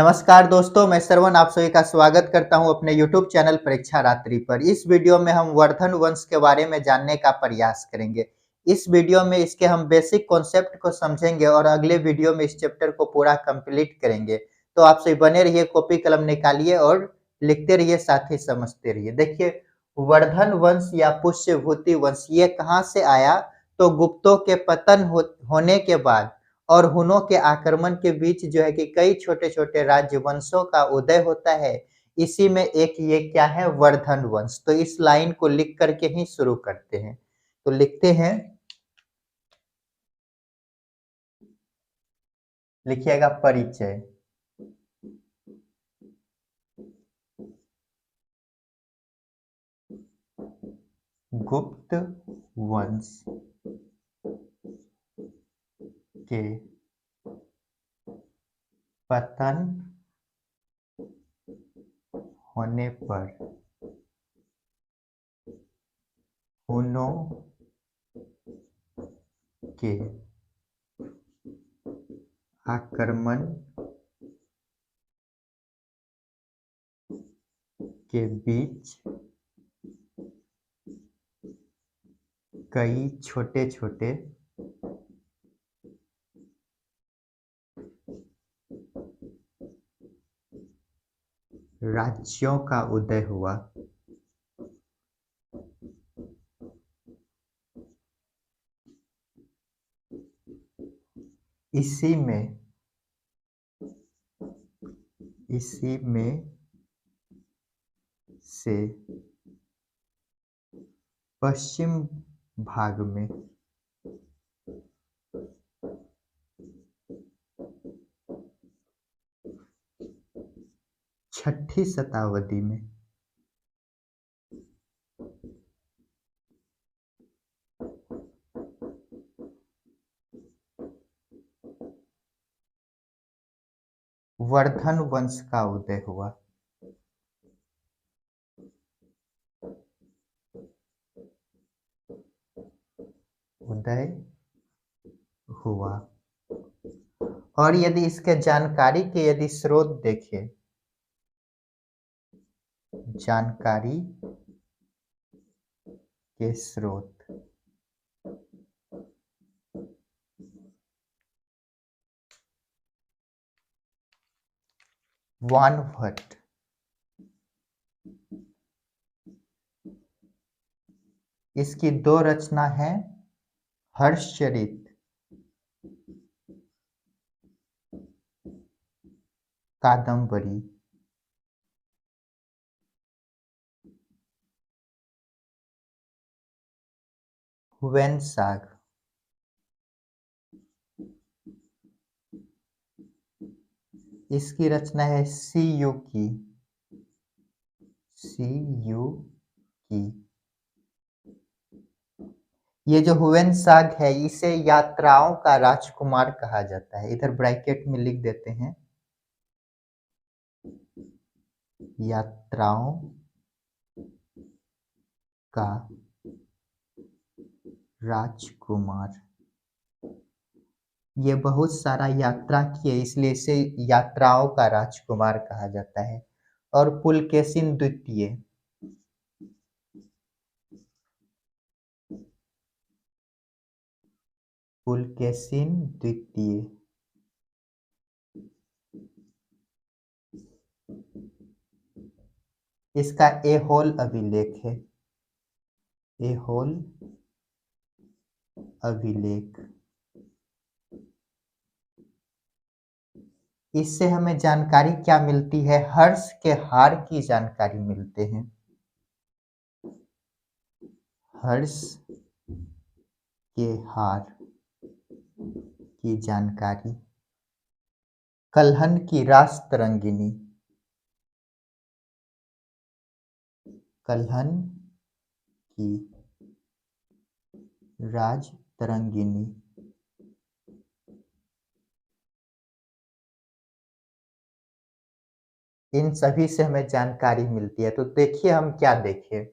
नमस्कार दोस्तों, मैं श्रवण आप सभी का स्वागत करता हूं अपने YouTube चैनल परीक्षा रात्रि पर। इस वीडियो में हम वर्धन वंश के बारे में जानने का प्रयास करेंगे। इस वीडियो में इसके हम बेसिक कॉन्सेप्ट को समझेंगे और अगले वीडियो में इस चैप्टर को पूरा कंप्लीट करेंगे। तो आप सभी बने रहिए, कॉपी कलम निकालिए और लिखते रहिए, साथ ही समझते रहिए। देखिए, वर्धन वंश या पुष्यभूति वंश ये कहाँ से आया? तो गुप्तों के पतन होने के बाद और हुनों के आक्रमण के बीच जो है कि कई छोटे-छोटे राज्य वंशों का उदय होता है। इसी में एक ये क्या है? वर्धन वंश। तो इस लाइन को लिख करके ही शुरू करते हैं। तो लिखते हैं, लिखिएगा परिचय। गुप्त वंश के पतन होने पर हुनों के आक्रमण के बीच कई छोटे-छोटे राज्यों का उदय हुआ। इसी में से पश्चिम भाग में छठी शताब्दी में वर्धन वंश का उदय हुआ। उदय हुआ। और यदि इसके जानकारी के यदि स्रोत देखें, जानकारी के स्रोत वानभट्ट, इसकी दो रचना है, हर्षचरित कादंबरी। हुएनसांग, इसकी रचना है सीयू की। ये जो हुएनसांग है, इसे यात्राओं का राजकुमार कहा जाता है। इधर ब्रैकेट में लिख देते हैं, यात्राओं का राजकुमार। ये बहुत सारा यात्रा किए, इसलिए इसे यात्राओं का राजकुमार कहा जाता है। और पुलकेशिन द्वितीय, पुलकेशिन द्वितीय इसका ऐहोल अभिलेख है, ऐहोल अभिलेख। इससे हमें जानकारी क्या मिलती है? हर्ष के हार की जानकारी मिलते हैं। हर्ष के हार की जानकारी। कल्हन की रास तरंगिनी, कल्हन की राज तरंगिनी। इन सभी से हमें जानकारी मिलती है। तो देखिए हम क्या देखें,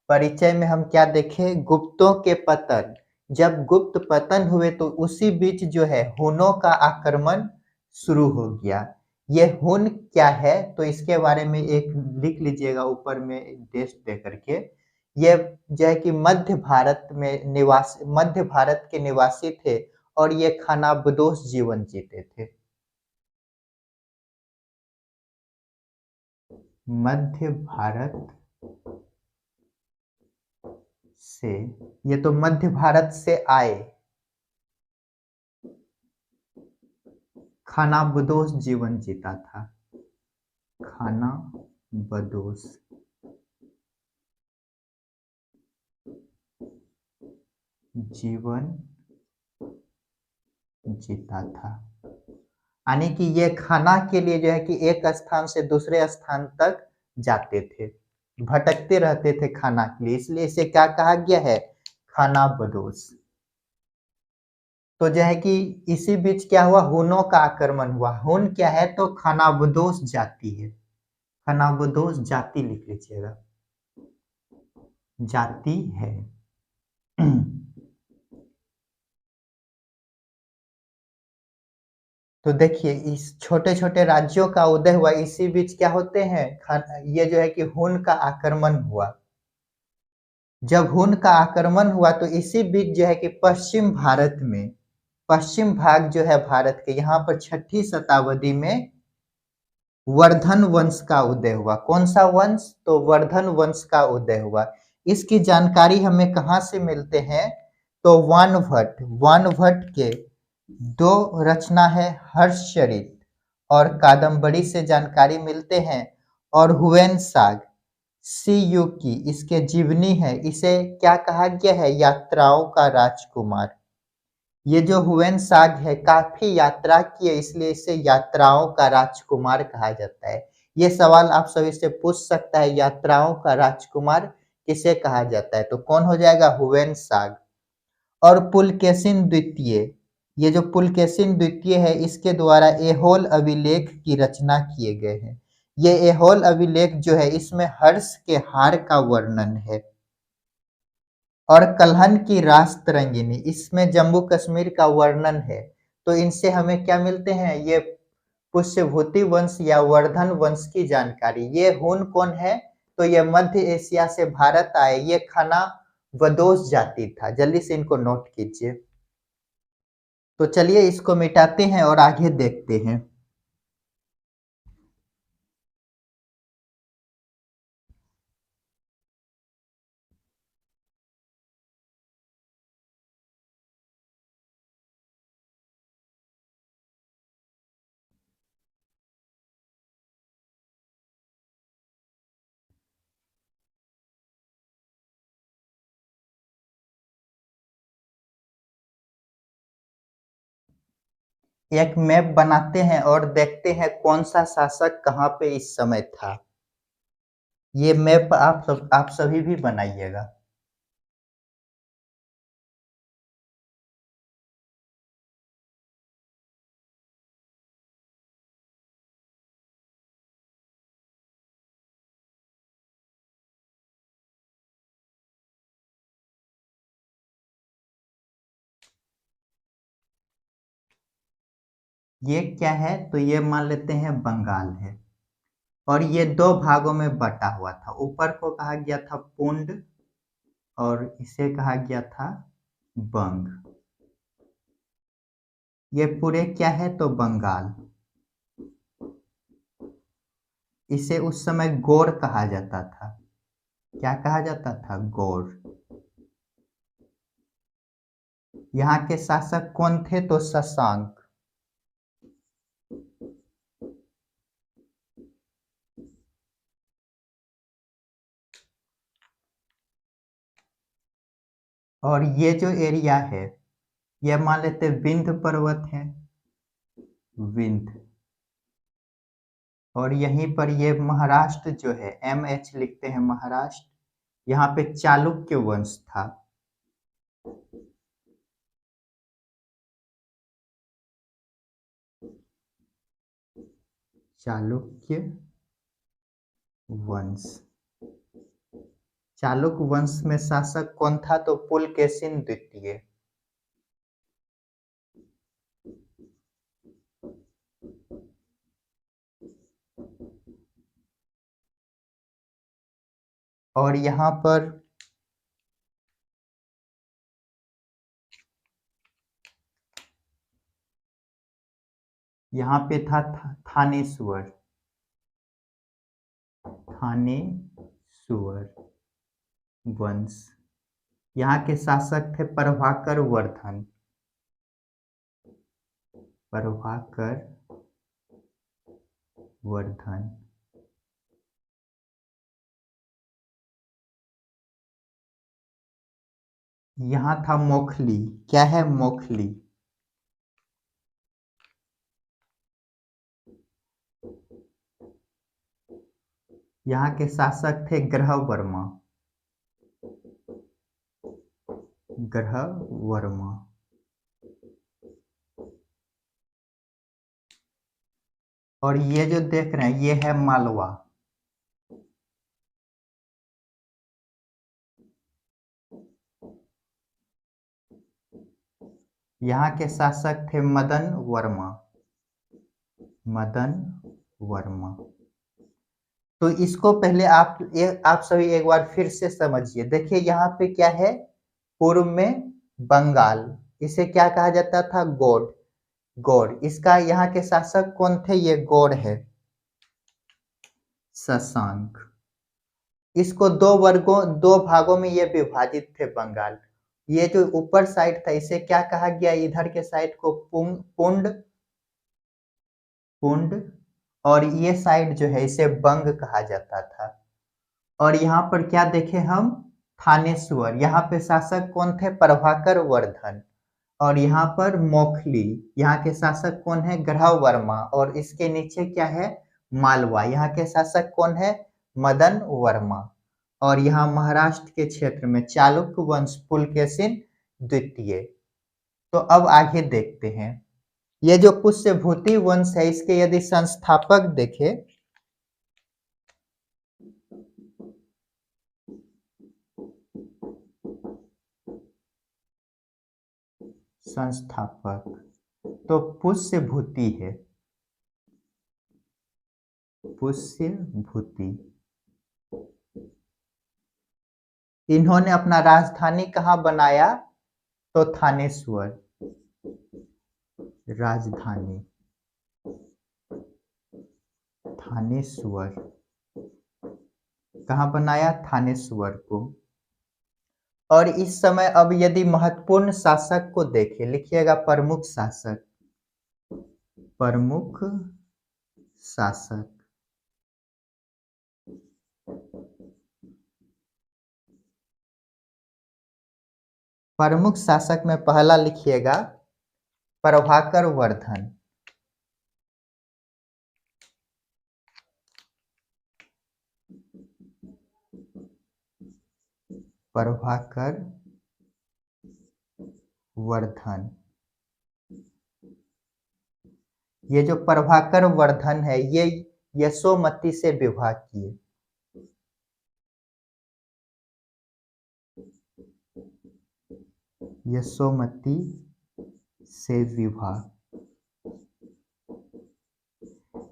परिचय में हम क्या देखें? गुप्तों के पतन। जब गुप्त पतन हुए तो उसी बीच जो है हुनों का आक्रमण शुरू हो गया। ये हुन क्या है, तो इसके बारे में एक लिख लीजिएगा ऊपर में डेश दे करके। ये जो है कि मध्य भारत के निवासी थे और ये खानाबदोश जीवन जीते थे। मध्य भारत से, ये तो मध्य भारत से आए, खानाबदोश जीवन जीता था, खानाबदोश जीवन जीता था। यानी कि ये खाना के लिए जो है कि एक स्थान से दूसरे स्थान तक जाते थे, भटकते रहते थे खाना के लिए, इसलिए इसे क्या कहा गया है, खानाबदोश। तो जो है कि इसी बीच क्या हुआ, हुनों का आक्रमण हुआ। हुन क्या है, तो खानाबदोश जाति है, खानाबदोश जाति लिख लीजिएगा, जाति है। तो देखिए इस छोटे छोटे राज्यों का उदय हुआ, इसी बीच क्या होते हैं, ये जो है कि हुन का आक्रमण हुआ। जब हुन का आक्रमण हुआ तो इसी बीच जो है कि पश्चिम भारत में, पश्चिम भाग जो है भारत के, यहाँ पर 6ठी शताब्दी में वर्धन वंश का उदय हुआ। कौन सा वंश, तो वर्धन वंश का उदय हुआ। इसकी जानकारी हमें कहाँ से मिलते हैं, तो वानभट्ट के दो रचना है, हर्षचरित और कादम्बरी से जानकारी मिलते हैं। और हुएन साग सी यू की इसके जीवनी है, इसे क्या कहा गया है, यात्राओं का राजकुमार। ये जो हुएन साग है काफी यात्रा की है, इसलिए इसे यात्राओं का राजकुमार कहा जाता है। ये सवाल आप सभी से पूछ सकता है, यात्राओं का राजकुमार किसे कहा जाता है, तो कौन हो जाएगा, हुएन साग। और पुलकेशिन द्वितीय, ये जो पुलकेशिन द्वितीय है इसके द्वारा एहोल अभिलेख की रचना किए गए हैं। ये एहोल अभिलेख जो है इसमें हर्ष के हार का वर्णन है। और कल्हन की रास तरंगिनी, इसमें जम्मू कश्मीर का वर्णन है। तो इनसे हमें क्या मिलते हैं, ये पुष्यभूति वंश या वर्धन वंश की जानकारी। ये हुन कौन है, तो ये मध्य एशिया से भारत आए, ये खाना बदोश जाति था। जल्दी से इनको नोट कीजिए। तो चलिए इसको मिटाते हैं और आगे देखते हैं। एक मैप बनाते हैं और देखते हैं कौन सा शासक कहाँ पे इस समय था। ये मैप आप सभी भी बनाइएगा। ये क्या है, तो ये मान लेते हैं बंगाल है। और ये दो भागों में बटा हुआ था, ऊपर को कहा गया था पुंड और इसे कहा गया था बंग। ये पूरे क्या है, तो बंगाल। इसे उस समय गौर कहा जाता था। क्या कहा जाता था, गौर। यहाँ के शासक कौन थे, तो शशांक। और ये जो एरिया है, ये मान लेते विंध्य पर्वत है, विंध्य। और यहीं पर ये महाराष्ट्र जो है, MH लिखते हैं महाराष्ट्र। यहाँ पे चालुक्य वंश था। चालुक्य वंश। चालुक्य वंश में शासक कौन था, तो पुलकेशिन द्वितीय। और यहाँ पर यहाँ पे था थानेश्वर, थानेश्वर वंश। यहाँ के शासक थे प्रभाकर वर्धन, प्रभाकर वर्धन। यहाँ था मोखली, क्या है मोखली, यहाँ के शासक थे ग्रह वर्मा, ग्रह वर्मा। और ये जो देख रहे हैं ये है मालवा, यहाँ के शासक थे मदन वर्मा, मदन वर्मा। तो इसको पहले आप सभी एक बार फिर से समझिए। देखिए यहाँ पे क्या है, पूर्व में बंगाल, इसे क्या कहा जाता था, गौड़, गौड़। इसका यहाँ के शासक कौन थे, ये गौड़ है, शशांक। इसको दो भागों में ये विभाजित थे बंगाल। ये जो ऊपर साइड था इसे क्या कहा गया, इधर के साइड को पुंड, पुंड, और ये साइड जो है इसे बंग कहा जाता था। और यहाँ पर क्या देखे हम, थानेश्वर, यहाँ पे शासक कौन थे, प्रभाकर वर्धन। और यहाँ पर मोखली, यहाँ के शासक कौन है, ग्रह वर्मा। और इसके नीचे क्या है, मालवा, यहाँ के शासक कौन है, मदन वर्मा। और यहाँ महाराष्ट्र के क्षेत्र में चालुक्य वंश पुलकेशिन द्वितीय। तो अब आगे देखते हैं, ये जो पुष्यभूति वंश है इसके यदि संस्थापक देखें, संस्थापक तो पुष्यभूति है, पुष्यभूति। इन्होंने अपना राजधानी कहाँ बनाया, तो थानेश्वर, राजधानी थानेश्वर कहाँ बनाया, थानेश्वर को। और इस समय अब यदि महत्वपूर्ण शासक को देखें, लिखिएगा प्रमुख शासक, प्रमुख शासक। प्रमुख शासक में पहला लिखिएगा प्रभाकर वर्धन, प्रभाकर वर्धन। ये जो प्रभाकर वर्धन है ये यशोमती से विवाह किए, यशोमती से विवाह।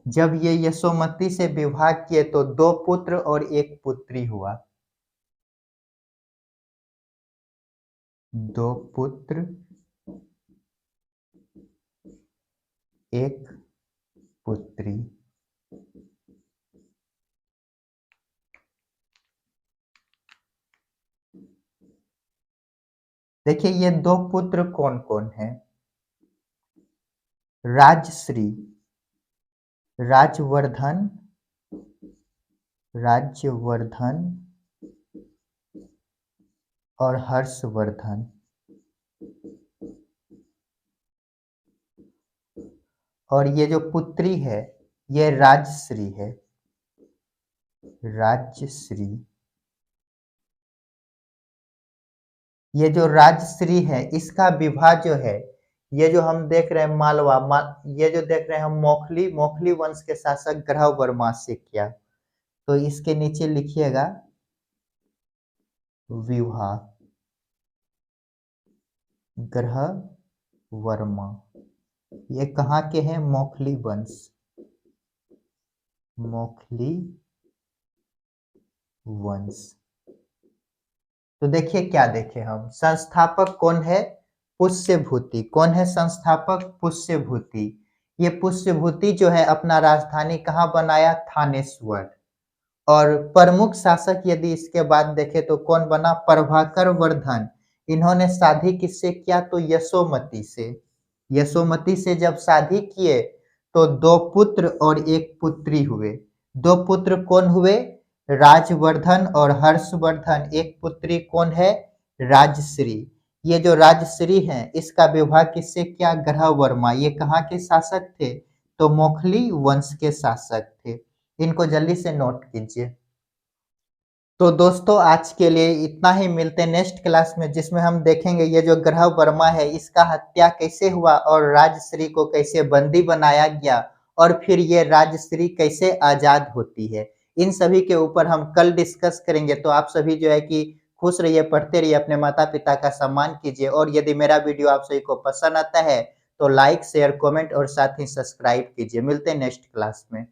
जब ये यशोमती से विवाह किए तो 2 पुत्र और 1 पुत्री हुआ, 2 पुत्र 1 पुत्री। देखिए ये 2 पुत्र कौन कौन है, राजश्री, राजवर्धन, राज्यवर्धन और हर्षवर्धन। और ये जो पुत्री है ये राजश्री है, राजश्री। ये जो राजश्री है इसका विवाह जो है, ये जो हम देख रहे हैं मालवा, ये जो देख रहे हैं हम मोखली, मोखली वंश के शासक ग्रह वर्मा से किया। तो इसके नीचे लिखिएगा विवाह, ग्रह वर्मा। ये कहाँ के हैं, मोखली वंश, मोखली वंश। तो देखिए क्या देखे हम, संस्थापक कौन है? पुष्यभूति। कौन है संस्थापक? पुष्यभूति। ये पुष्यभूति जो है अपना राजधानी कहाँ बनाया? थानेश्वर। और प्रमुख शासक यदि इसके बाद देखें तो कौन बना? प्रभाकर वर्धन। इन्होंने शादी किससे किया? तो यशोमती से। यशोमती से जब शादी किए तो दो पुत्र और एक पुत्री हुए। दो पुत्र कौन हुए? राजवर्धन और हर्षवर्धन। एक पुत्री कौन है? राजश्री। ये जो राजश्री है इसका विवाह किससे किया? ग्रह वर्मा। ये कहाँ के शासक थे? तो मोखली वंश के शासक थे। इनको जल्दी से नोट कीजिए। तो दोस्तों आज के लिए इतना ही। मिलते हैं नेक्स्ट क्लास में, जिसमें हम देखेंगे ये जो ग्रह वर्मा है इसका हत्या कैसे हुआ और राजश्री को कैसे बंदी बनाया गया और फिर ये राजश्री कैसे आजाद होती है। इन सभी के ऊपर हम कल डिस्कस करेंगे। तो आप सभी जो है कि खुश रहिए, पढ़ते रहिए, अपने माता पिता का सम्मान कीजिए और यदि मेरा वीडियो आप सभी को पसंद आता है तो लाइक शेयर कमेंट और साथ ही सब्सक्राइब कीजिए। मिलते हैं नेक्स्ट क्लास में।